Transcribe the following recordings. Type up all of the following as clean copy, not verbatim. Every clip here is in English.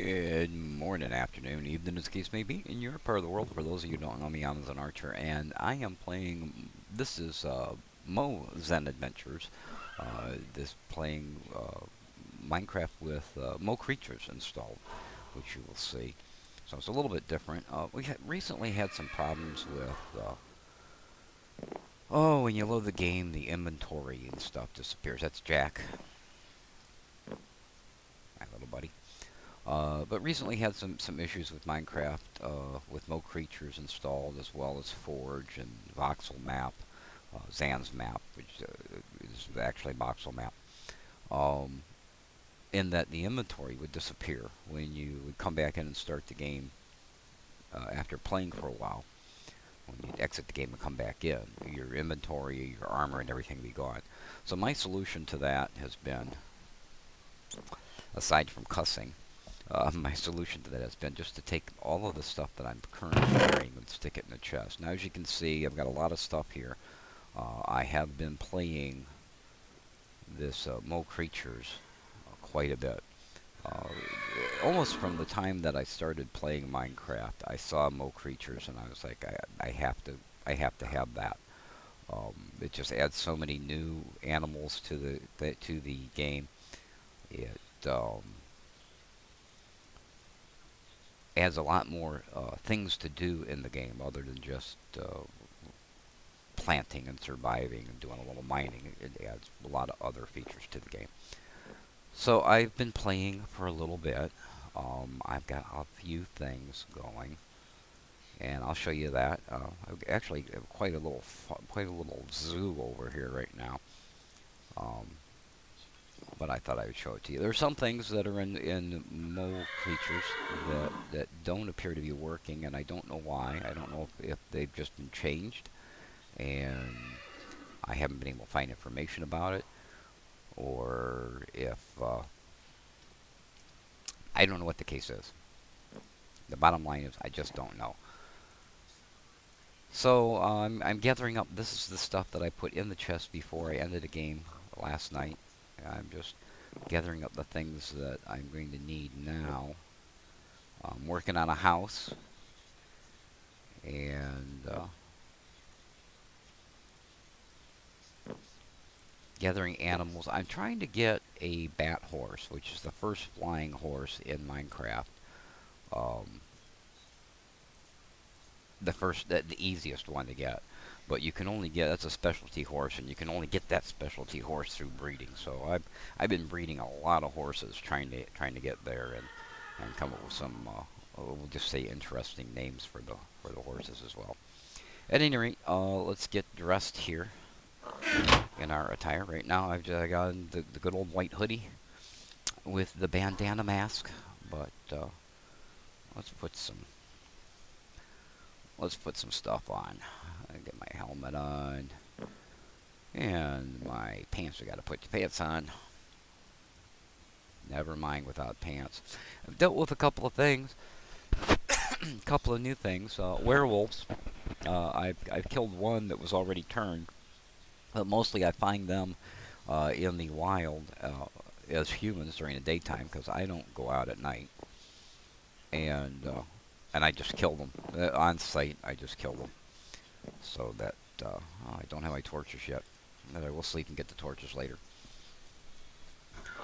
Good morning, afternoon, evening, as the case may be, in your part of the world. For those of you who don't know me, I'm Zen Archer, and I am playing. This is Mo Zen Adventures. This playing Minecraft with Mo creatures installed, which you will see. So it's a little bit different. We recently had some problems with. When you load the game, the inventory and stuff disappears. That's Jack, my little buddy. But recently had some issues with Minecraft, with Mo creatures installed, as well as Forge and Voxel Map, Zan's map, which is actually Voxel Map. Um, in that the inventory would disappear when you would come back in and start the game after playing for a while. When you exit the game and come back in, your inventory, your armor, and everything would be gone. So my solution to that has been, aside from cussing, my solution to that has been just to take all of the stuff that I'm currently carrying and stick it in the chest. Now, as you can see, I've got a lot of stuff here. I have been playing this Mo Creatures quite a bit. Uh, Almost from the time that I started playing Minecraft, I saw Mo Creatures and I was like, I have to have that. It just adds so many new animals to the game. It adds a lot more things to do in the game other than just planting and surviving and doing a little mining. It adds a lot of other features to the game. So I've been playing for a little bit. I've got a few things going, and I'll show you that. I've actually have quite a little zoo over here right now. Um, but I thought I would show it to you. There are some things that are in Mo Creatures that don't appear to be working, and I don't know why. I don't know if they've just been changed, and I haven't been able to find information about it, or if I don't know what the case is. The bottom line is I just don't know. So I'm gathering up. This is the stuff that I put in the chest before I ended the game last night. I'm just gathering up the things that I'm going to need now. I'm working on a house, and gathering animals. I'm trying to get a bat horse, which is the first flying horse in Minecraft. Um, the easiest one to get. But you can only get, that's a specialty horse, and you can only get that specialty horse through breeding. So I've been breeding a lot of horses, trying to get there and come up with some we'll just say interesting names for the horses as well. At any rate, let's get dressed here in our attire. Right now, I've just got the good old white hoodie with the bandana mask, but let's put some let's put some stuff on. I get my helmet on. And my pants, I gotta put the pants on. Never mind without pants. I've dealt with a couple of things. A couple of new things. Werewolves. I've killed one that was already turned. But mostly I find them in the wild as humans during the daytime because I don't go out at night. And I just kill them. On site, I just kill them. So that, I don't have my torches yet. But I will sleep and get the torches later.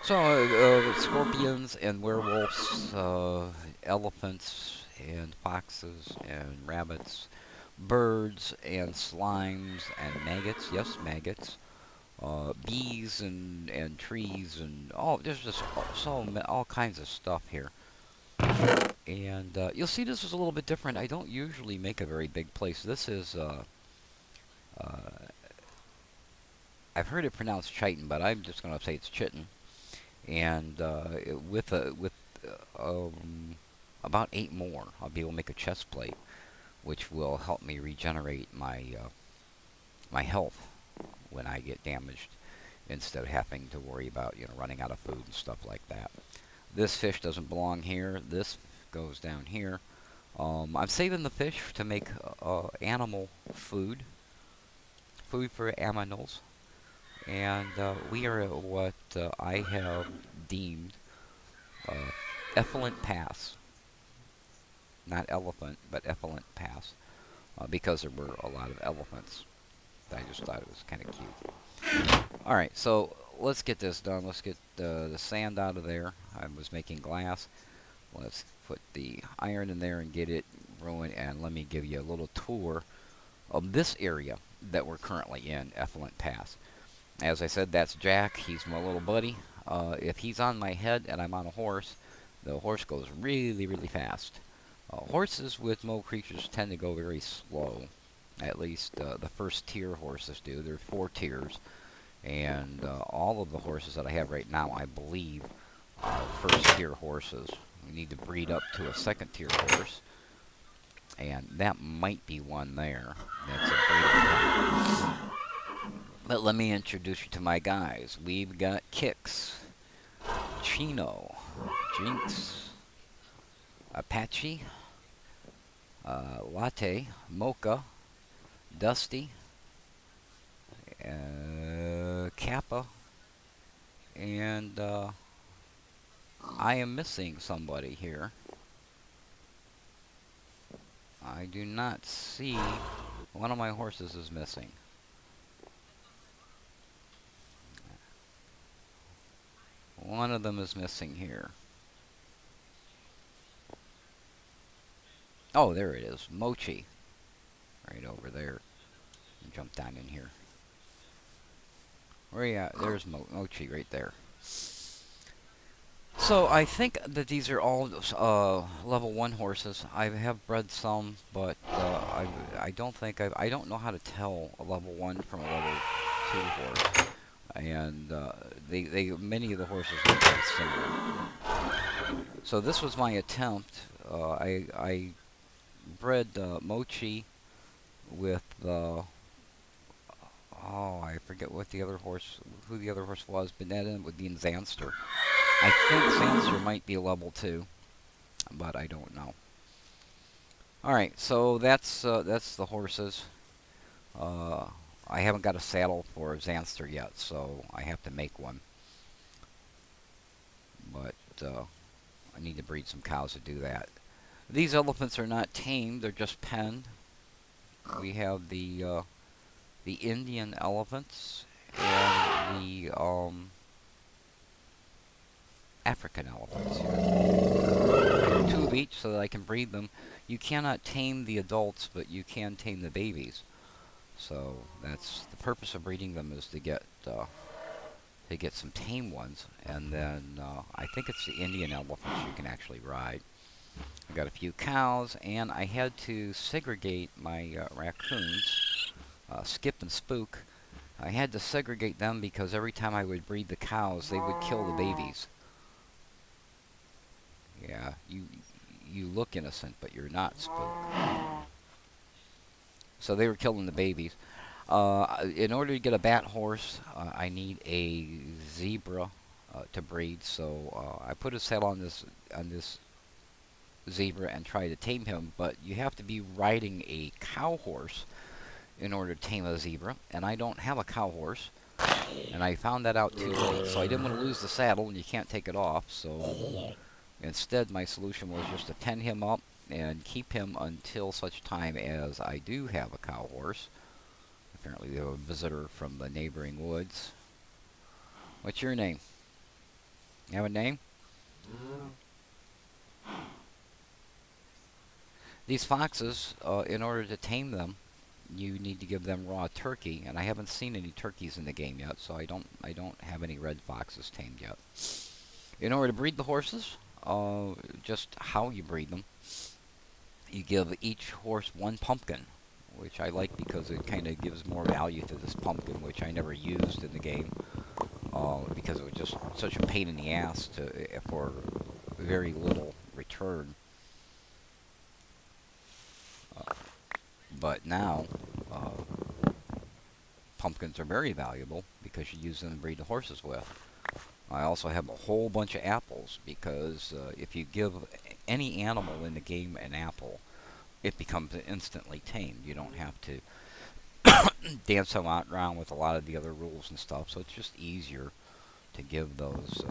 So, scorpions and werewolves, elephants and foxes and rabbits, birds and slimes and maggots. Yes, maggots. Bees and trees and there's just all kinds of stuff here. And you'll see this is a little bit different. I don't usually make a very big place. This is uh, I've heard it pronounced chitin, but I'm just going to say it's chitin. And with about 8 more, I'll be able to make a chest plate, which will help me regenerate my health when I get damaged, instead of having to worry about running out of food and stuff like that. This fish doesn't belong here. This goes down here. I'm saving the fish to make animal food for aminals. And we are at what I have deemed uh, Effluent Pass. Not elephant, but Effluent Pass. Because there were a lot of elephants. I just thought it was kind of cute. Alright, so let's get this done. Let's get the sand out of there. I was making glass. Let's put the iron in there and get it ruined. And let me give you a little tour of this area that we're currently in, Effluent Pass. As I said, that's Jack. He's my little buddy. If he's on my head and I'm on a horse, the horse goes really, really fast. Horses with mo creatures tend to go very slow. At least the first tier horses do. There are 4 tiers. And all of the horses that I have right now, I believe, are first tier horses. We need to breed up to a second tier horse. And that might be one there. That's a breeding. But let me introduce you to my guys. We've got Kix, Chino, Jinx, Apache, Latte, Mocha, Dusty, Kappa, and I am missing somebody here. I do not see. One of my horses is missing. One of them is missing here. Oh, there it is. Mochi. Right over there. Jump down in here. Where are you at? There's Mochi right there. So I think that these are all level 1 horses. I have bred some, but I don't think I don't know how to tell a level 1 from a level 2 horse. And many of the horses look very similar. So this was my attempt. I bred Mochi with I forget what the other horse, who the other horse was, but that would be in Zanster. I think Zanster might be level 2, but I don't know. Alright, so that's the horses. I haven't got a saddle for Zanster yet, so I have to make one. But I need to breed some cows to do that. These elephants are not tamed, they're just penned. We have the Indian elephants and the African elephants here. 2 of each so that I can breed them. You cannot tame the adults, but you can tame the babies. So that's the purpose of breeding them, is to get some tame ones, and then I think it's the Indian elephants you can actually ride. I got a few cows, and I had to segregate my raccoons, Skip and Spook. I had to segregate them because every time I would breed the cows, they would kill the babies. Yeah, you look innocent, but you're not, Spook. So they were killing the babies. In order to get a bat horse, I need a zebra to breed. So I put a saddle on this zebra and try to tame him. But you have to be riding a cow horse in order to tame a zebra, and I don't have a cow horse. And I found that out too late, so I didn't want to lose the saddle, and you can't take it off. So instead, my solution was just to pen him up and keep him until such time as I do have a cow horse. Apparently they have a visitor from the neighboring woods. What's your name? You have a name? These foxes, in order to tame them, you need to give them raw turkey, and I haven't seen any turkeys in the game yet, so I don't have any red foxes tamed yet. In order to breed the horses, just how you breed them, you give each horse 1 pumpkin, which I like because it kind of gives more value to this pumpkin, which I never used in the game, because it was just such a pain in the ass for very little return. But now, pumpkins are very valuable because you use them to breed the horses with. I also have a whole bunch of apples because if you give any animal in the game an apple, it becomes instantly tamed. You don't have to dance them around with a lot of the other rules and stuff, so it's just easier to give those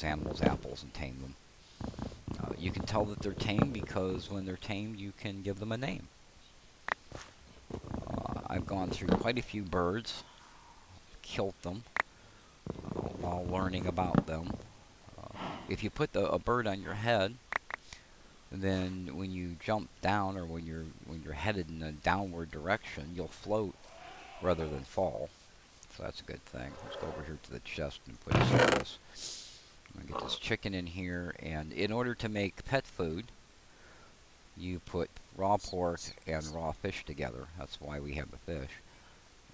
animals apples and tame them. You can tell that they're tame because when they're tamed, you can give them a name. I've gone through quite a few birds, killed them while learning about them. If you put a bird on your head, then when you jump down or when you're headed in a downward direction, you'll float rather than fall. So that's a good thing. Let's go over here to the chest and put some of this. I'm going to get this chicken in here, and in order to make pet food, you put raw pork and raw fish together. That's why we have the fish.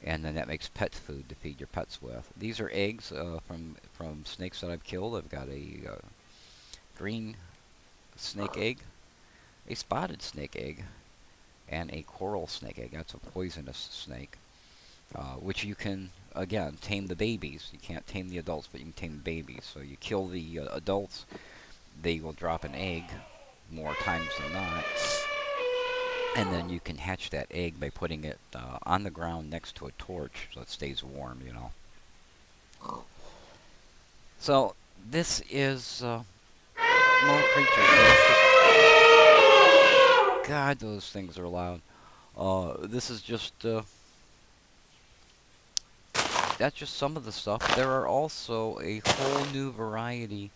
And then that makes pet food to feed your pets with. These are eggs from snakes that I've killed. I've got a green snake egg, a spotted snake egg, and a coral snake egg. That's a poisonous snake, which you can, again, tame the babies. You can't tame the adults, but you can tame the babies. So you kill the adults, they will drop an egg more times than not. And then you can hatch that egg by putting it on the ground next to a torch so it stays warm, you know. So this is More Creatures. God, those things are loud. This is just that's just some of the stuff. There are also a whole new variety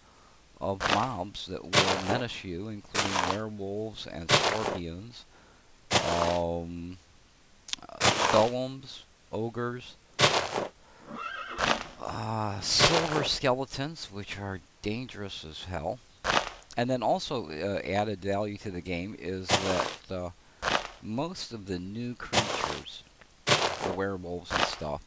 of mobs that will menace you, including werewolves and scorpions, golems, ogres, silver skeletons, which are dangerous as hell. And then also added value to the game is that most of the new creatures, the werewolves and stuff,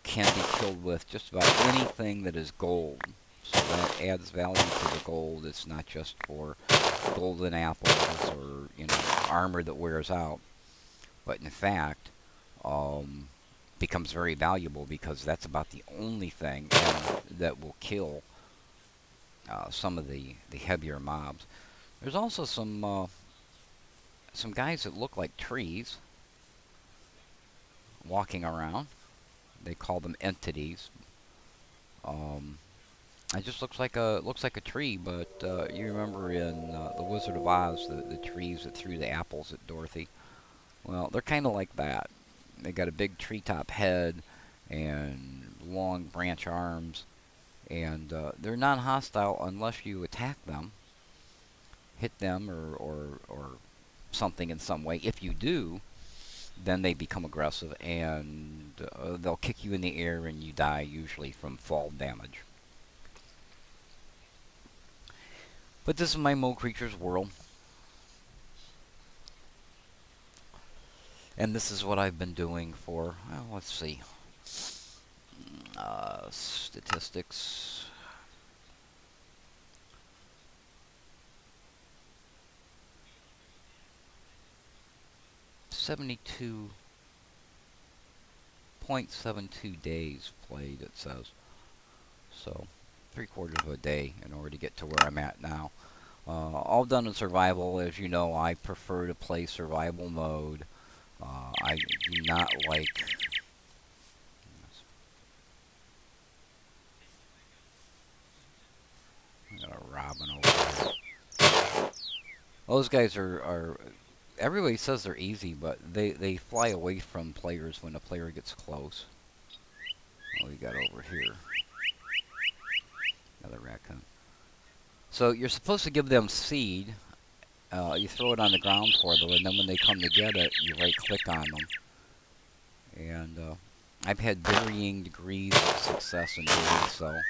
can be killed with just about anything that is gold. So that adds value to the gold. It's not just for golden apples or, you know, armor that wears out, but in fact becomes very valuable because that's about the only thing that will kill some of the heavier mobs. There's also some guys that look like trees walking around. They call them entities. It just looks like a tree, but you remember in The Wizard of Oz, the trees that threw the apples at Dorothy. Well, they're kind of like that. They got a big treetop head and long branch arms, and they're non-hostile unless you attack them, hit them, or something in some way. If you do, then they become aggressive, and they'll kick you in the air, and you die, usually from fall damage. But this is my Mo Creatures world. And this is what I've been doing for, well, let's see, statistics. .72 days played, it says. So, 3/4 of a day in order to get to where I'm at now. All done in survival. As you know, I prefer to play survival mode. I do not like... I got a robin over there. Those guys are everybody says they're easy, but they fly away from players when a player gets close. What we got over here? Another raccoon. So you're supposed to give them seed. You throw it on the ground for them, and then when they come to get it, you right-click on them. And I've had varying degrees of success in doing so.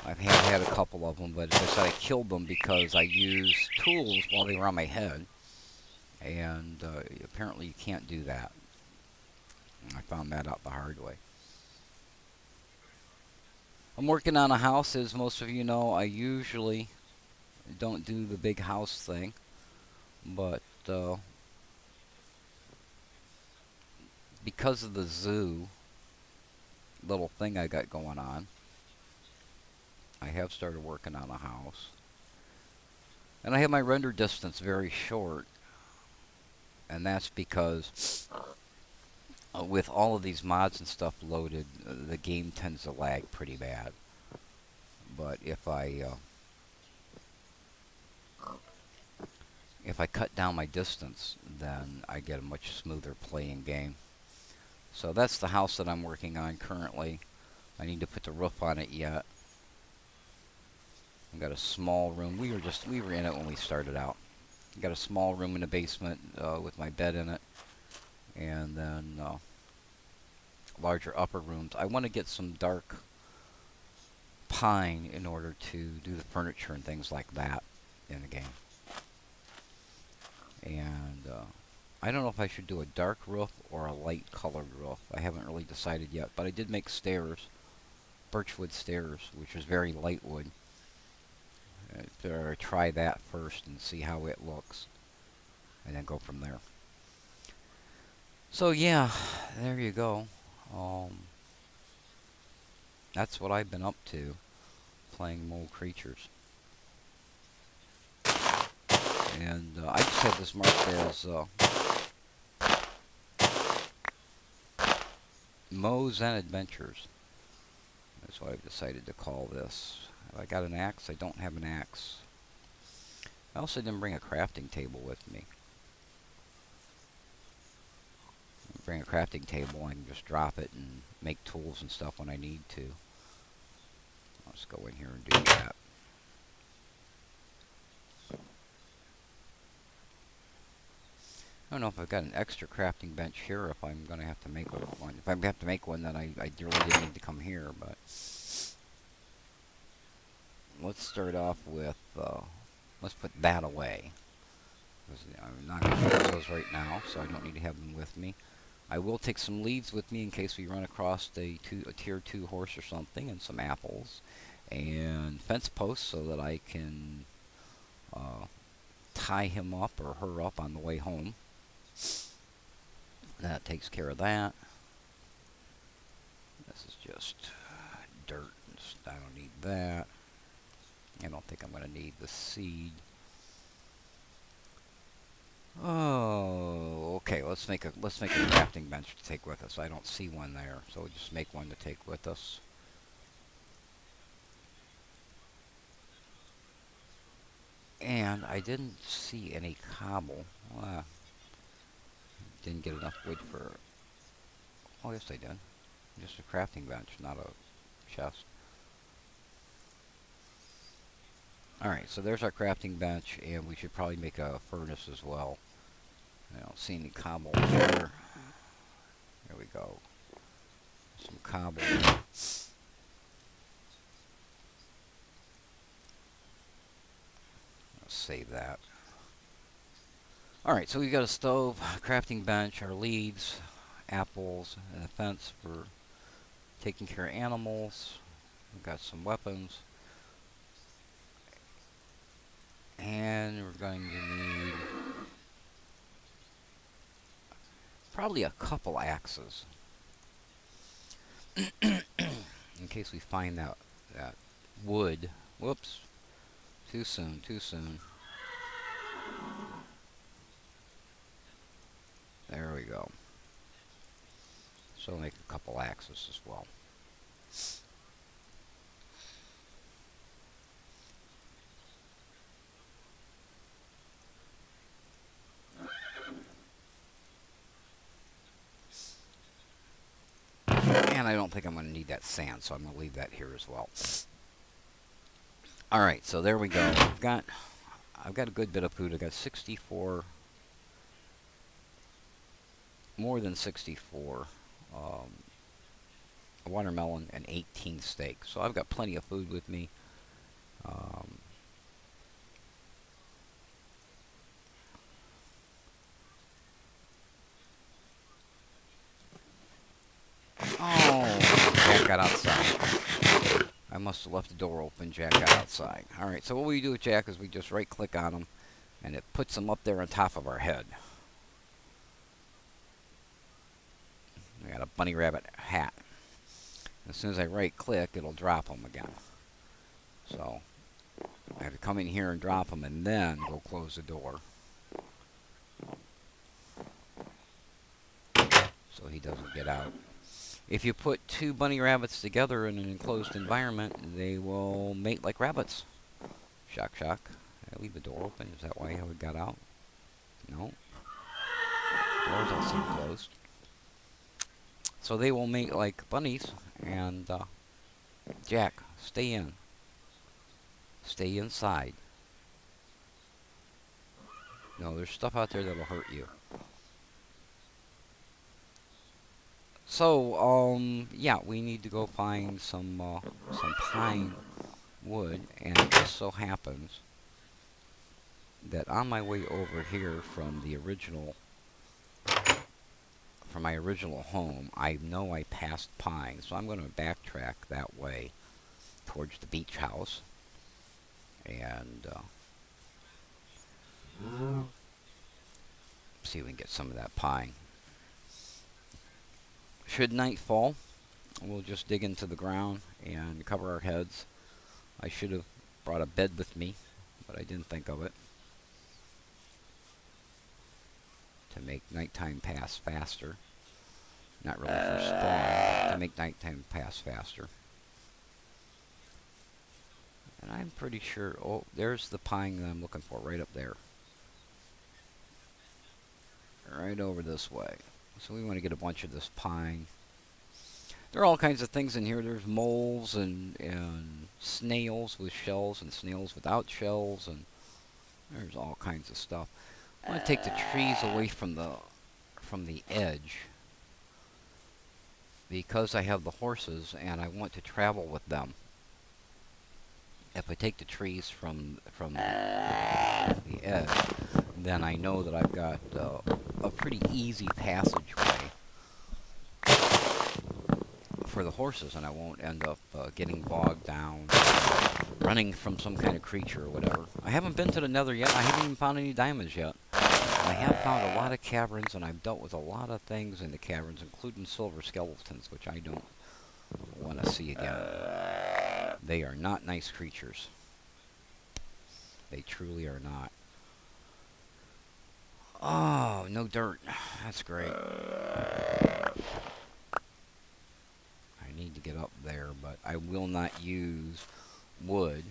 I've had a couple of them, but as I said, I killed them because I used tools while they were on my head. And apparently you can't do that. I found that out the hard way. I'm working on a house, as most of you know. I usually don't do the big house thing, but because of the zoo little thing I got going on, I have started working on a house. And I have my render distance very short, and that's because with all of these mods and stuff loaded, the game tends to lag pretty bad. But if I if I cut down my distance, then I get a much smoother playing game. So that's the house that I'm working on currently. I need to put the roof on it yet. I've got a small room. We were in it when we started out. I've got a small room in the basement with my bed in it, and then larger upper rooms. I want to get some dark pine in order to do the furniture and things like that in the game. And I don't know if I should do a dark roof or a light colored roof. I haven't really decided yet, but I did make stairs, birchwood stairs, which is very light wood. Better try that first and see how it looks, and then go from there. So yeah, there you go. That's what I've been up to, playing Mole Creatures. And I just have this marked as Zen Adventures. That's what I've decided to call this. Have I got an axe? I don't have an axe. I also didn't bring a crafting table with me. Bring a crafting table, I can just drop it and make tools and stuff when I need to. Let's go in here and do that. I don't know if I've got an extra crafting bench here, or if I'm going to have to make one. If I have to make one, then I really didn't need to come here, but let's start off with, let's put that away. I'm not going to use those right now, so I don't need to have them with me. I will take some leaves with me in case we run across a tier 2 horse or something, and some apples, and fence posts so that I can tie him up or her up on the way home. That takes care of that. This is just dirt. I don't need that. I don't think I'm going to need the seed. Oh, okay. Let's make a crafting bench to take with us. I don't see one there, so we'll just make one to take with us. And I didn't see any cobble. Didn't get enough wood for... Oh, yes, I did. Just a crafting bench, not a chest. Alright, so there's our crafting bench, and we should probably make a furnace as well. I don't see any cobble there. There we go. Some cobble. Let's save that. Alright, so we've got a stove, a crafting bench, our leaves, apples, and a fence for taking care of animals. We've got some weapons. And we're going to need probably a couple axes. In case we find that wood. Whoops. Too soon, too soon. There we go. So we'll make a couple axes as well. And I don't think I'm going to need that sand, so I'm going to leave that here as well. Alright, so there we go. I've got a good bit of food. I've got 64, more than 64 watermelon and 18 steak. So I've got plenty of food with me. Oh, Jack got outside. I must have left the door open. Jack got outside. Alright, so what we do with Jack is we just right click on him, and it puts him up there on top of our head. We got a bunny rabbit hat. As soon as I right click, it'll drop him again. So I have to come in here and drop him, and then go close the door, so he doesn't get out. If you put two bunny rabbits together in an enclosed environment, they will mate like rabbits. Shock, shock. I leave the door open. Is that why how it got out? No, doors all seem closed. So they will make like bunnies. And Jack, stay in. Stay inside. No, there's stuff out there that'll hurt you. So, yeah, we need to go find some pine wood, and it just so happens that on my way over here from my original home, I know I passed pine, so I'm going to backtrack that way towards the beach house and see if we can get some of that pine. Should night fall, we'll just dig into the ground and cover our heads. I should have brought a bed with me, but I didn't think of it. To make nighttime pass faster. Not really for spawn, but to make nighttime pass faster. And I'm pretty sure, oh, there's the pine that I'm looking for right up there. Right over this way. So we want to get a bunch of this pine. There are all kinds of things in here. There's moles and snails with shells and snails without shells, and there's all kinds of stuff. I want to take the trees away from the edge because I have the horses and I want to travel with them. If I take the trees from the edge, then I know that I've got a pretty easy passageway for the horses, and I won't end up getting bogged down, running from some kind of creature or whatever. I haven't been to the Nether yet. I haven't even found any diamonds yet. I have found a lot of caverns, and I've dealt with a lot of things in the caverns, including silver skeletons, which I don't want to see again. They are not nice creatures. They truly are not. Oh, no dirt. That's great. I need to get up there, but I will not use wood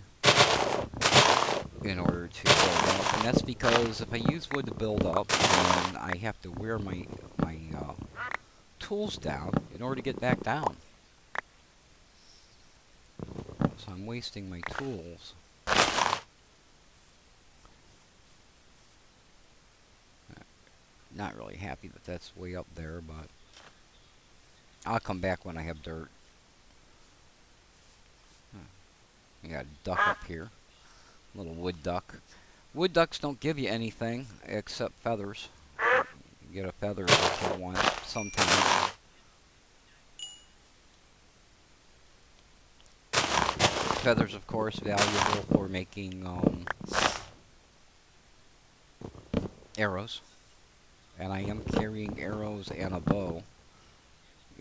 in order to build up. And that's because if I use wood to build up, then I have to wear my tools down in order to get back down. So I'm wasting my tools. Not really happy that that's way up there, but I'll come back when I have dirt. We got a duck up here. Little wood duck. Wood ducks don't give you anything except feathers. You get a feather if you want sometimes. Feathers, of course, valuable for making arrows. And I am carrying arrows and a bow.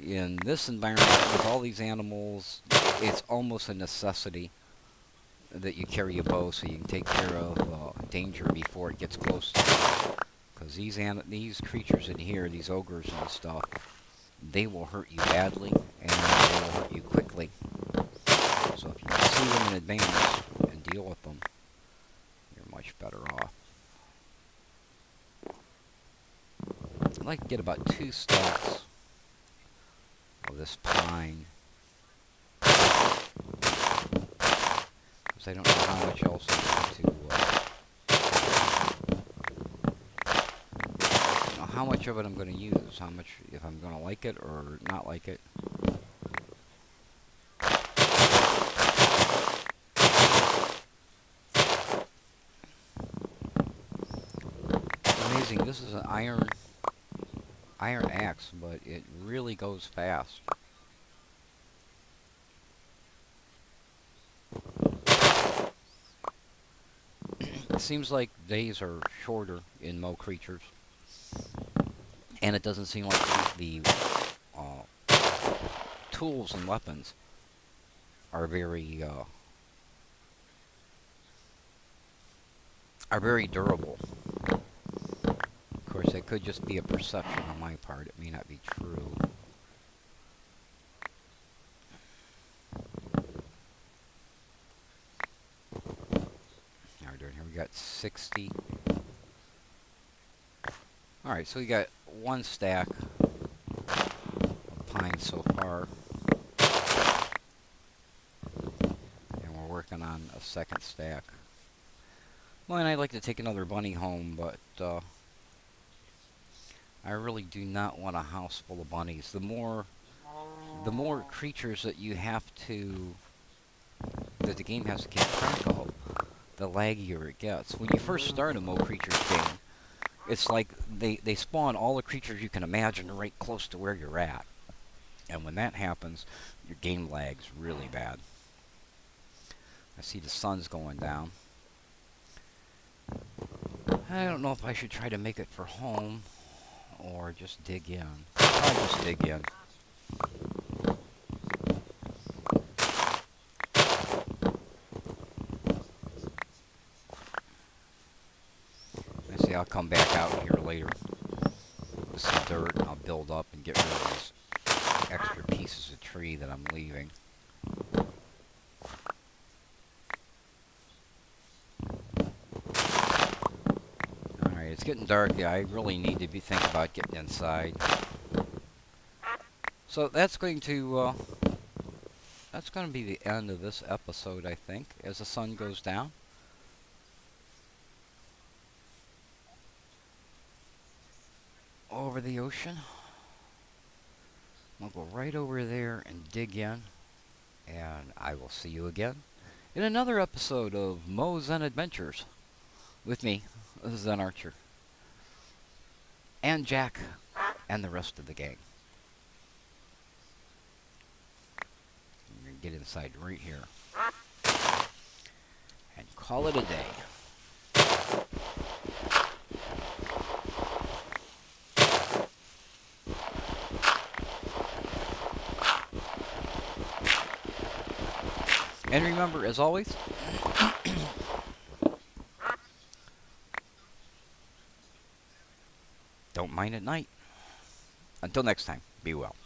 In this environment, with all these animals, it's almost a necessity that you carry a bow so you can take care of danger before it gets close to you. Because these creatures in here, these ogres and stuff, they will hurt you badly, and they will hurt you quickly. So if you can see them in advance and deal with them, you're much better off. I'd like to get about 2 stacks of this pine, because I don't know how much else I'm going to how much of it I'm going to use, how much, if I'm going to like it or not like it. It's amazing. This is an iron axe, but it really goes fast. It seems like days are shorter in Mo creatures, and it doesn't seem like the tools and weapons are very durable. Of course, that could just be a perception on my part. It may not be true. Now we're doing here. We got 60. Alright, so we got one stack of pine so far. And we're working on a second stack. Well, and I'd like to take another bunny home, but I really do not want a house full of bunnies. The more creatures that you have to, that the game has to keep track of, the laggier it gets. When you first start a Mo Creatures game, it's like they spawn all the creatures you can imagine right close to where you're at. And when that happens, your game lags really bad. I see the sun's going down. I don't know if I should try to make it for home or just dig in. I'll just dig in. I see I'll come back out here later with some dirt and I'll build up and get rid of these extra pieces of tree that I'm leaving. Alright, it's getting dark. Yeah, I really need to be thinking about getting inside. So that's going to be the end of this episode, I think, as the sun goes down. Over the ocean. We'll go right over there and dig in. And I will see you again in another episode of Mo Zen Adventures with me, Zen Archer, and Jack, and the rest of the gang. I'm going to get inside right here and call it a day. And remember, as always, don't mine at night. Until next time, be well.